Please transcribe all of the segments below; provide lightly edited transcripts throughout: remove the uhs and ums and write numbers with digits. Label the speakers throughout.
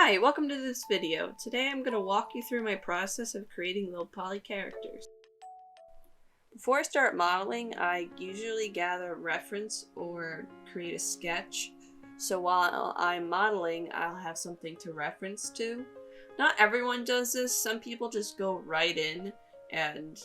Speaker 1: Hi, welcome to this video. Today I'm going to walk you through my process of creating low poly characters. Before I start modeling, I usually gather a reference or create a sketch. So while I'm modeling, I'll have something to reference to. Not everyone does this. Some people just go right in and,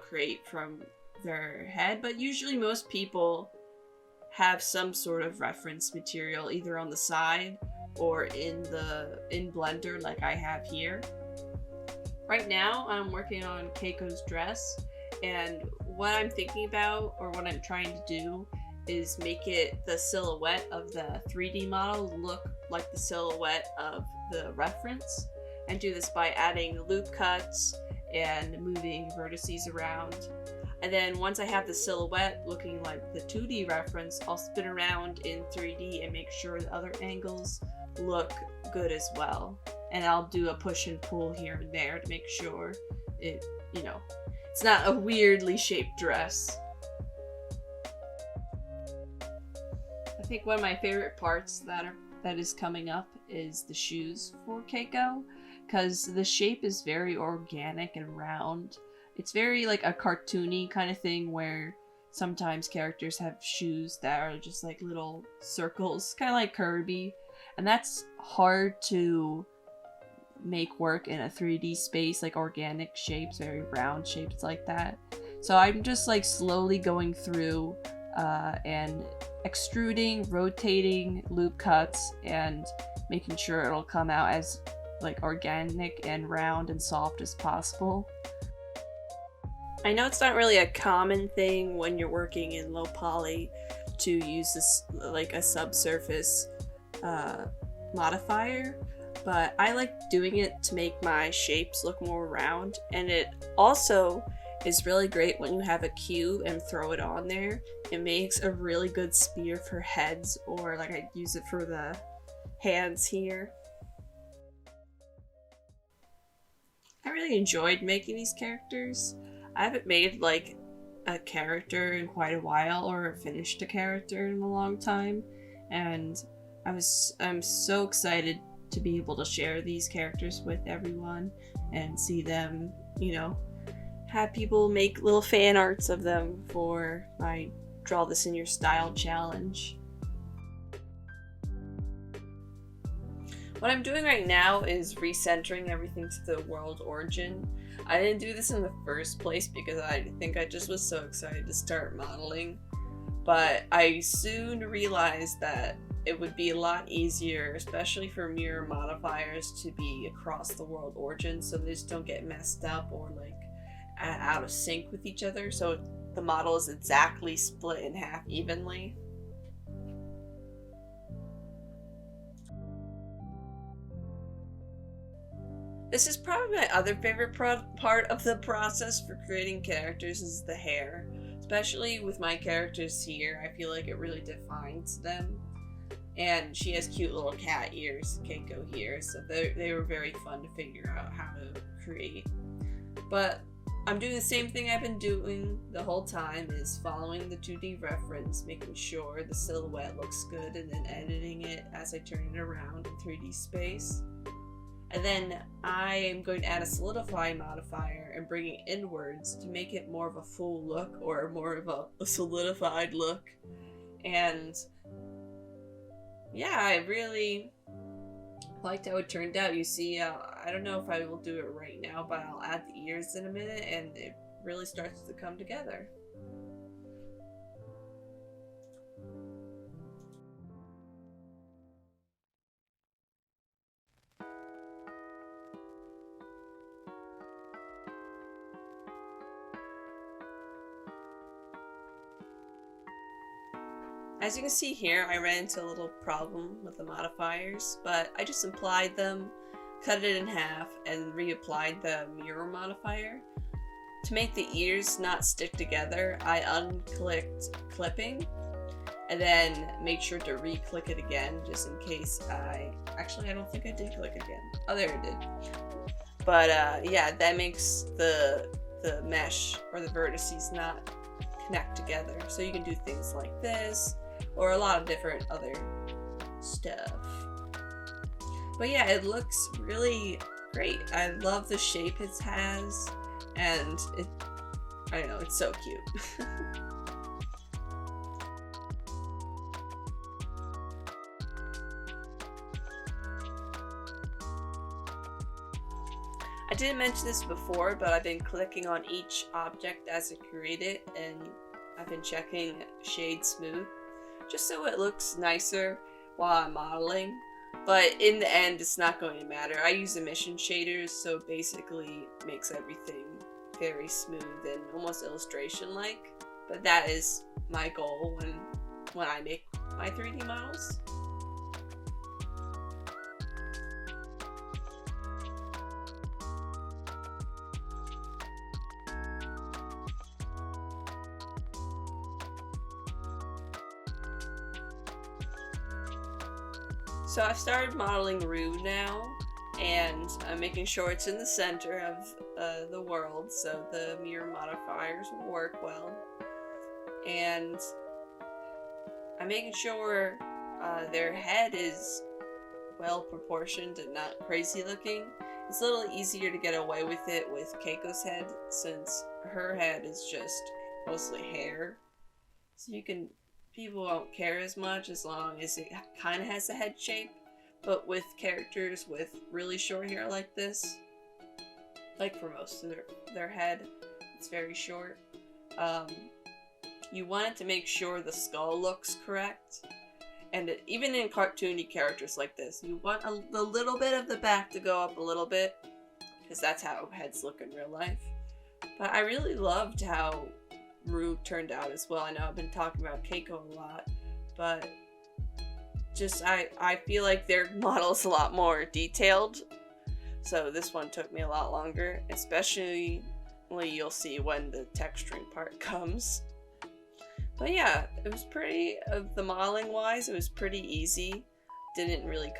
Speaker 1: create from their head. But usually most people have some sort of reference material either on the side or in Blender like I have here. Right now I'm working on Keiko's dress, and what I'm thinking about, or what I'm trying to do, is make the silhouette of the 3D model look like the silhouette of the reference, and do this by adding loop cuts and moving vertices around. And then once I have the silhouette looking like the 2D reference, I'll spin around in 3D and make sure the other angles look good as well. And I'll do a push and pull here and there to make sure it's not a weirdly shaped dress. I think one of my favorite parts that is coming up is the shoes for Keiko, because the shape is very organic and round. It's very like a cartoony kind of thing where sometimes characters have shoes that are just like little circles, kind of like Kirby. And that's hard to make work in a 3D space, like organic shapes, very round shapes like that. So I'm just like slowly going through and extruding, rotating loop cuts, and making sure it'll come out as like organic and round and soft as possible. I know it's not really a common thing when you're working in low poly to use this like a subsurface modifier, but I like doing it to make my shapes look more round, and it also is really great when you have a cube and throw it on there. It makes a really good spear for heads, or like I use it for the hands here. I really enjoyed making these characters. I haven't made like a character in quite a while, or finished a character in a long time, and I'm so excited to be able to share these characters with everyone and see them, have people make little fan arts of them for my Draw This in Your Style challenge. What I'm doing right now is recentering everything to the world origin. I didn't do this in the first place because I think I just was so excited to start modeling, but I soon realized that it would be a lot easier, especially for mirror modifiers, to be across the world origin so they just don't get messed up or like out of sync with each other, so the model is exactly split in half evenly. This is probably my other favorite part of the process for creating characters, is the hair. Especially with my characters here, I feel like it really defines them. And she has cute little cat ears, Keiko here, so they were very fun to figure out how to create. But I'm doing the same thing I've been doing the whole time, is following the 2D reference, making sure the silhouette looks good, and then editing it as I turn it around in 3D space. And then I am going to add a solidify modifier and bring it inwards to make it more of a full look, or more of a solidified look. And yeah, I really liked how it turned out. You see, I don't know if I will do it right now, but I'll add the ears in a minute, and it really starts to come together. As you can see here, I ran into a little problem with the modifiers, but I just applied them, cut it in half, and reapplied the mirror modifier. To make the ears not stick together, I unclicked clipping, and then made sure to re-click it again, just in case actually I don't think I did click again. Oh, there it did. But yeah, that makes the mesh, or the vertices, not connect together. So you can do things like this, or a lot of different other stuff. But yeah, it looks really great. I love the shape it has, and I don't know, it's so cute. I didn't mention this before, but I've been clicking on each object as I create it, and I've been checking shade smooth, just so it looks nicer while I'm modeling. But in the end, it's not going to matter. I use emission shaders, so it basically makes everything very smooth and almost illustration-like. But that is my goal when I make my 3D models. So I've started modeling Rue now, and I'm making sure it's in the center of the world so the mirror modifiers will work well. And I'm making sure their head is well proportioned and not crazy looking. It's a little easier to get away with it with Keiko's head, since her head is just mostly hair. So people won't care as much as long as it kind of has a head shape. But with characters with really short hair like this, like for most of their head, it's very short. You want it to make sure the skull looks correct. And even in cartoony characters like this, you want the little bit of the back to go up a little bit, because that's how heads look in real life. But I really loved how Rue turned out as well. I know I've been talking about Keiko a lot, but just I feel like their model's a lot more detailed, so this one took me a lot longer, especially you'll see when the texturing part comes. But yeah, it was the modeling wise, it was pretty easy. Didn't really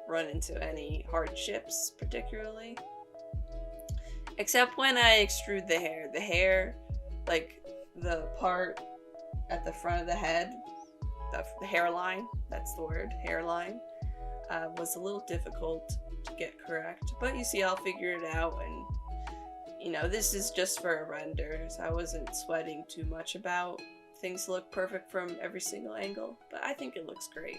Speaker 1: run into any hardships particularly, except when I extrude the hair. The hair, like the part at the front of the head, the hairline, that's the word, hairline, was a little difficult to get correct. But you see, I'll figure it out, and this is just for a render, so I wasn't sweating too much about things look perfect from every single angle, but I think it looks great.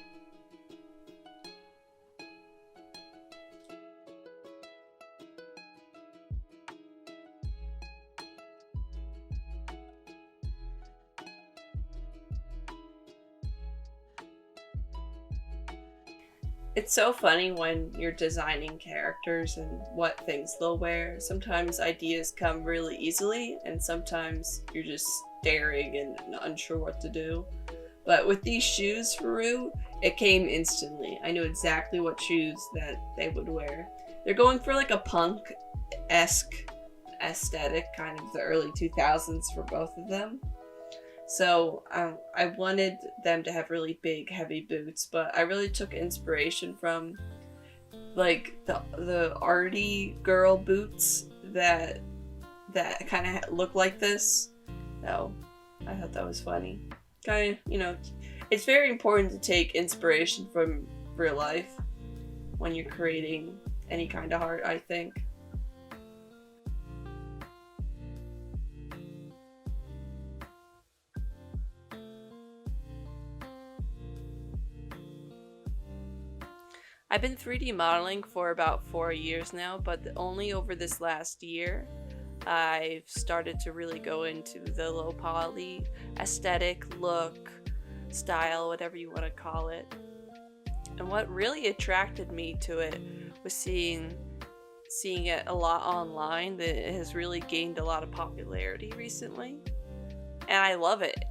Speaker 1: It's so funny when you're designing characters and what things they'll wear. Sometimes ideas come really easily, and sometimes you're just staring and unsure what to do. But with these shoes for Rue, it came instantly. I knew exactly what shoes that they would wear. They're going for like a punk-esque aesthetic, kind of the early 2000s for both of them. So I wanted them to have really big, heavy boots, but I really took inspiration from like the arty girl boots that kind of look like this. So I thought that was funny. Kind of, it's very important to take inspiration from real life when you're creating any kind of art, I think. I've been 3D modeling for about 4 years now, but only over this last year I've started to really go into the low poly aesthetic, look, style, whatever you want to call it. And what really attracted me to it was seeing it a lot online. That it has really gained a lot of popularity recently, and I love it.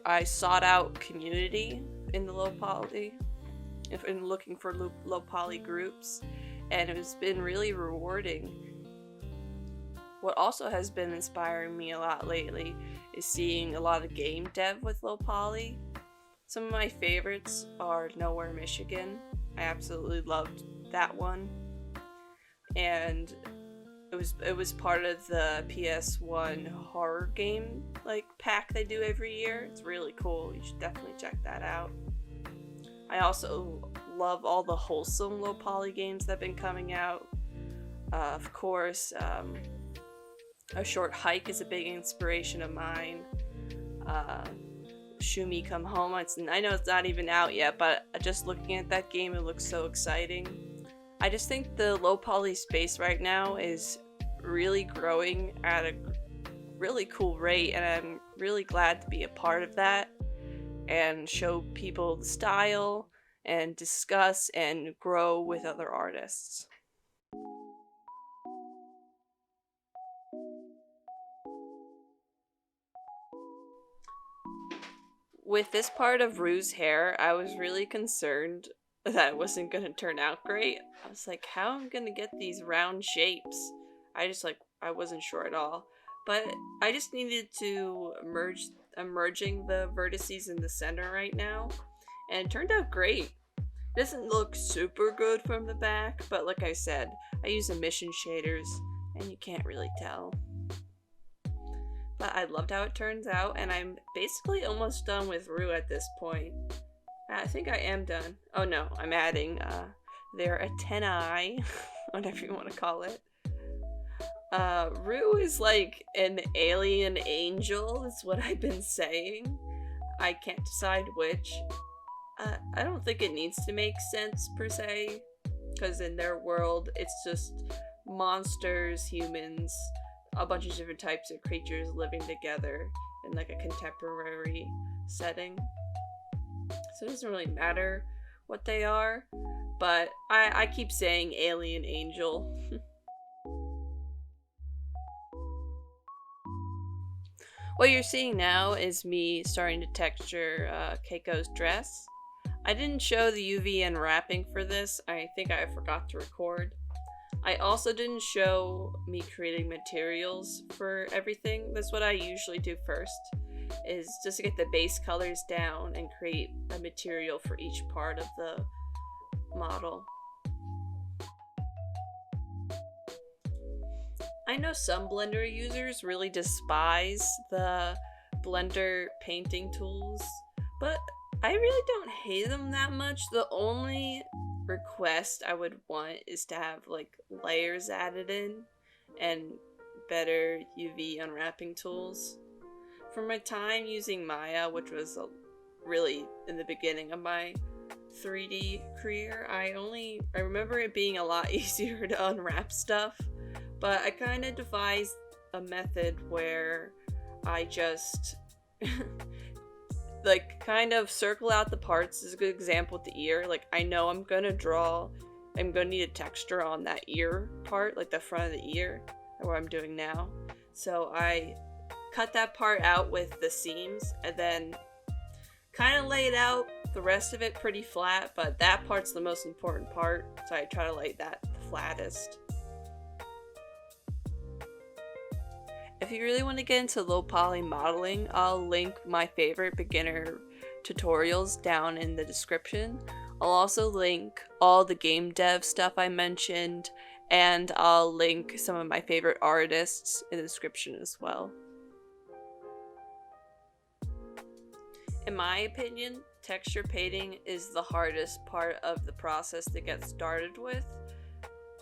Speaker 1: I sought out community in the low poly, in looking for low poly groups, and it's been really rewarding. What also has been inspiring me a lot lately is seeing a lot of game dev with low poly. Some of my favorites are Nowhere, Michigan. I absolutely loved that one, and it was part of the PS1 horror game pack they do every year. It's really cool. You should definitely check that out. I also love all the wholesome low poly games that have been coming out. Of course, A Short Hike is a big inspiration of mine. Shumi Come Home. I know it's not even out yet, but just looking at that game, it looks so exciting. I just think the low poly space right now is really growing at a really cool rate, and I'm really glad to be a part of that and show people the style and discuss and grow with other artists. With this part of Rue's hair, I was really concerned that it wasn't going to turn out great. I was like, how am I going to get these round shapes? I wasn't sure at all. But I just needed to I'm merging the vertices in the center right now, and it turned out great. It doesn't look super good from the back, but like I said, I use emission shaders, and you can't really tell. But I loved how it turns out, and I'm basically almost done with Rue at this point. I think I am done. Oh no, I'm adding their antennae, whatever you want to call it. Rue is like an alien angel, is what I've been saying. I can't decide which. I don't think it needs to make sense per se, because in their world, it's just monsters, humans, a bunch of different types of creatures living together in like a contemporary setting. So it doesn't really matter what they are, but I keep saying alien angel. What you're seeing now is me starting to texture Keiko's dress. I didn't show the UV unwrapping for this. I think I forgot to record. I also didn't show me creating materials for everything. That's what I usually do first, is just to get the base colors down and create a material for each part of the model. I know some Blender users really despise the Blender painting tools, but I really don't hate them that much. The only request I would want is to have like layers added in and better UV unwrapping tools. For my time using Maya, which was really in the beginning of my 3D career, I remember it being a lot easier to unwrap stuff, but I kind of devised a method where I just like kind of circle out the parts. This is a good example with the ear. Like I know I'm gonna need a texture on that ear part, like the front of the ear, or what I'm doing now. So I cut that part out with the seams and then kind of lay it out, the rest of it pretty flat, but that part's the most important part, so I try to lay that the flattest. If you really want to get into low poly modeling, I'll link my favorite beginner tutorials down in the description. I'll also link all the game dev stuff I mentioned, and I'll link some of my favorite artists in the description as well. In my opinion, texture painting is the hardest part of the process to get started with.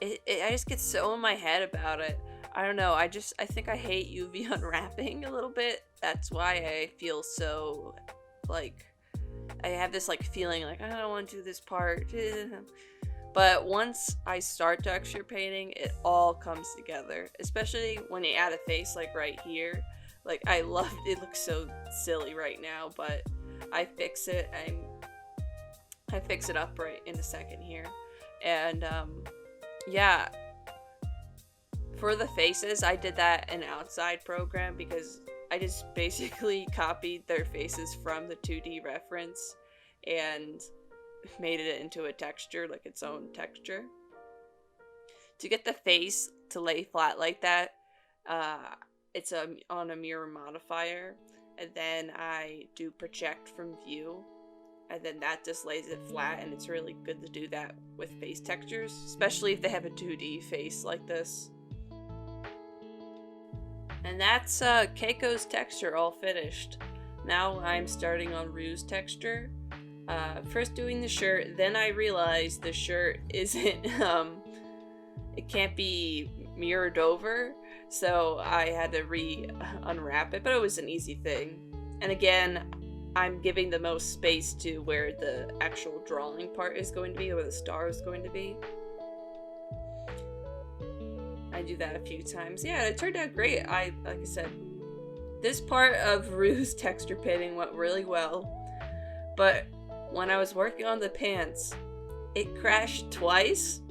Speaker 1: I just get so in my head about it. I don't know, I think I hate UV unwrapping a little bit. That's why I feel so, like, I have this, like, feeling like, I don't want to do this part. But once I start texture painting, it all comes together. Especially when you add a face, like, right here. Like, it looks so silly right now, but I fix it, I fix it up right in a second here. And, yeah. For the faces, I did that in Outside program because I just basically copied their faces from the 2D reference and made it into a texture, like its own texture. To get the face to lay flat like that, it's on a mirror modifier, and then I do project from view, and then that just lays it flat, and it's really good to do that with face textures, especially if they have a 2D face like this. And that's Keiko's texture all finished. Now I'm starting on Rue's texture. First doing the shirt, then I realized the shirt isn't, it can't be mirrored over, so I had to unwrap it, but it was an easy thing. And again, I'm giving the most space to where the actual drawing part is going to be, where the star is going to be. I do that a few times. Yeah, it turned out great. Like I said, this part of Rue's texture painting went really well, but when I was working on the pants, it crashed twice.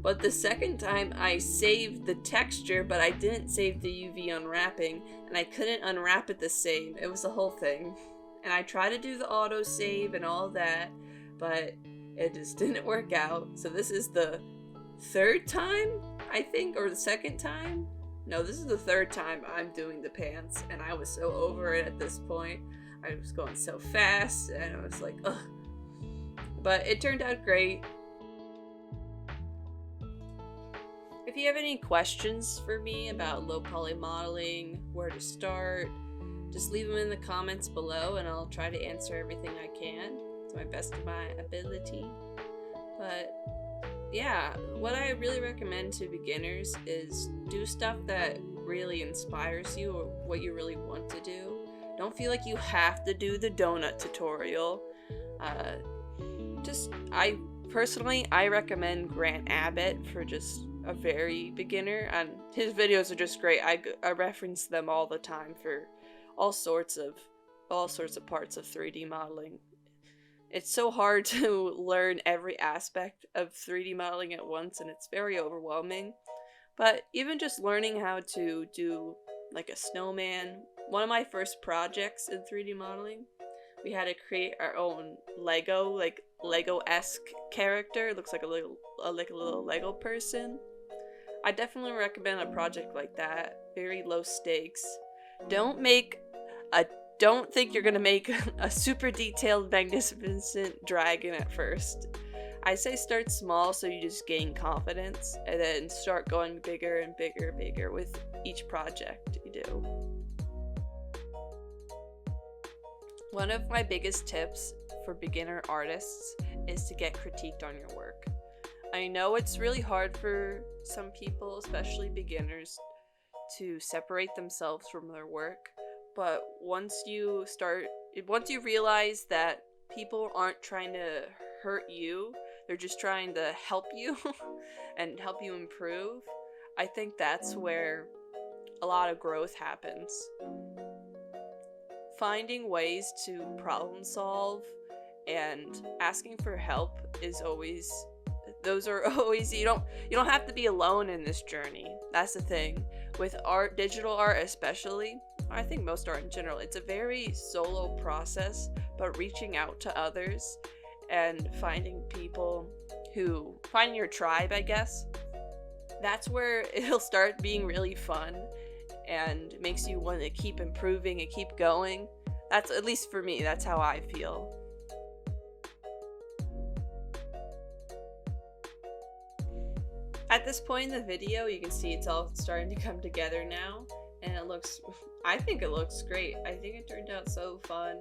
Speaker 1: But the second time I saved the texture, but I didn't save the UV unwrapping, and I couldn't unwrap it the same. It was the whole thing. And I tried to do the auto save and all that, but it just didn't work out. So this is the third time, I think, or the second time? No, this is the third time I'm doing the pants, and I was so over it at this point. I was going so fast, and I was like, ugh. But it turned out great. If you have any questions for me about low poly modeling, where to start, just leave them in the comments below and I'll try to answer everything I can to my best of my ability. But yeah, what I really recommend to beginners is do stuff that really inspires you or what you really want to do. Don't feel like you have to do the donut tutorial. I recommend Grant Abbott for just a very beginner, and his videos are just great. I reference them all the time for all sorts of parts of 3D modeling. It's so hard to learn every aspect of 3D modeling at once, and it's very overwhelming. But even just learning how to do like a snowman, one of my first projects in 3D modeling, we had to create our own Lego-esque character. It looks like a little Lego person. I definitely recommend a project like that. Very low stakes. Don't think you're gonna make a super detailed, magnificent dragon at first. I say start small so you just gain confidence, and then start going bigger and bigger and bigger with each project you do. One of my biggest tips for beginner artists is to get critiqued on your work. I know it's really hard for some people, especially beginners, to separate themselves from their work, but once you realize that people aren't trying to hurt you, they're just trying to help you and help you improve, I think that's where a lot of growth happens. Finding ways to problem solve and asking for help is always, you don't have to be alone in this journey. That's the thing. With art, digital art especially, I think most art in general, it's a very solo process, but reaching out to others and finding your tribe, I guess, that's where it'll start being really fun and makes you want to keep improving and keep going. That's, at least for me, that's how I feel. At this point in the video, you can see it's all starting to come together now, and I think it looks great. I think it turned out so fun.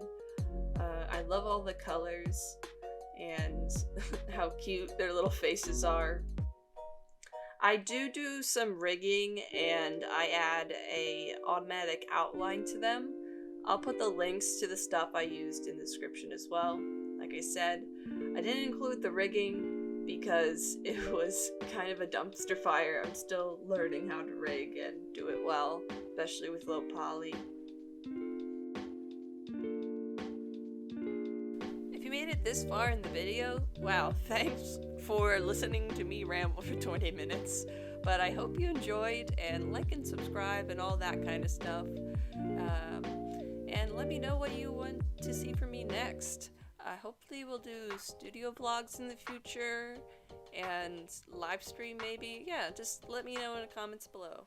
Speaker 1: I love all the colors and how cute their little faces are. I do some rigging, and I add a automatic outline to them. I'll put the links to the stuff I used in the description as well. Like I said, I didn't include the rigging because it was kind of a dumpster fire. I'm still learning how to rig and do it well, especially with low poly. If you made it this far in the video, wow, thanks for listening to me ramble for 20 minutes. But I hope you enjoyed, and like and subscribe and all that kind of stuff. And let me know what you want to see from me next. Hopefully we'll do studio vlogs in the future and live stream maybe. Yeah, just let me know in the comments below.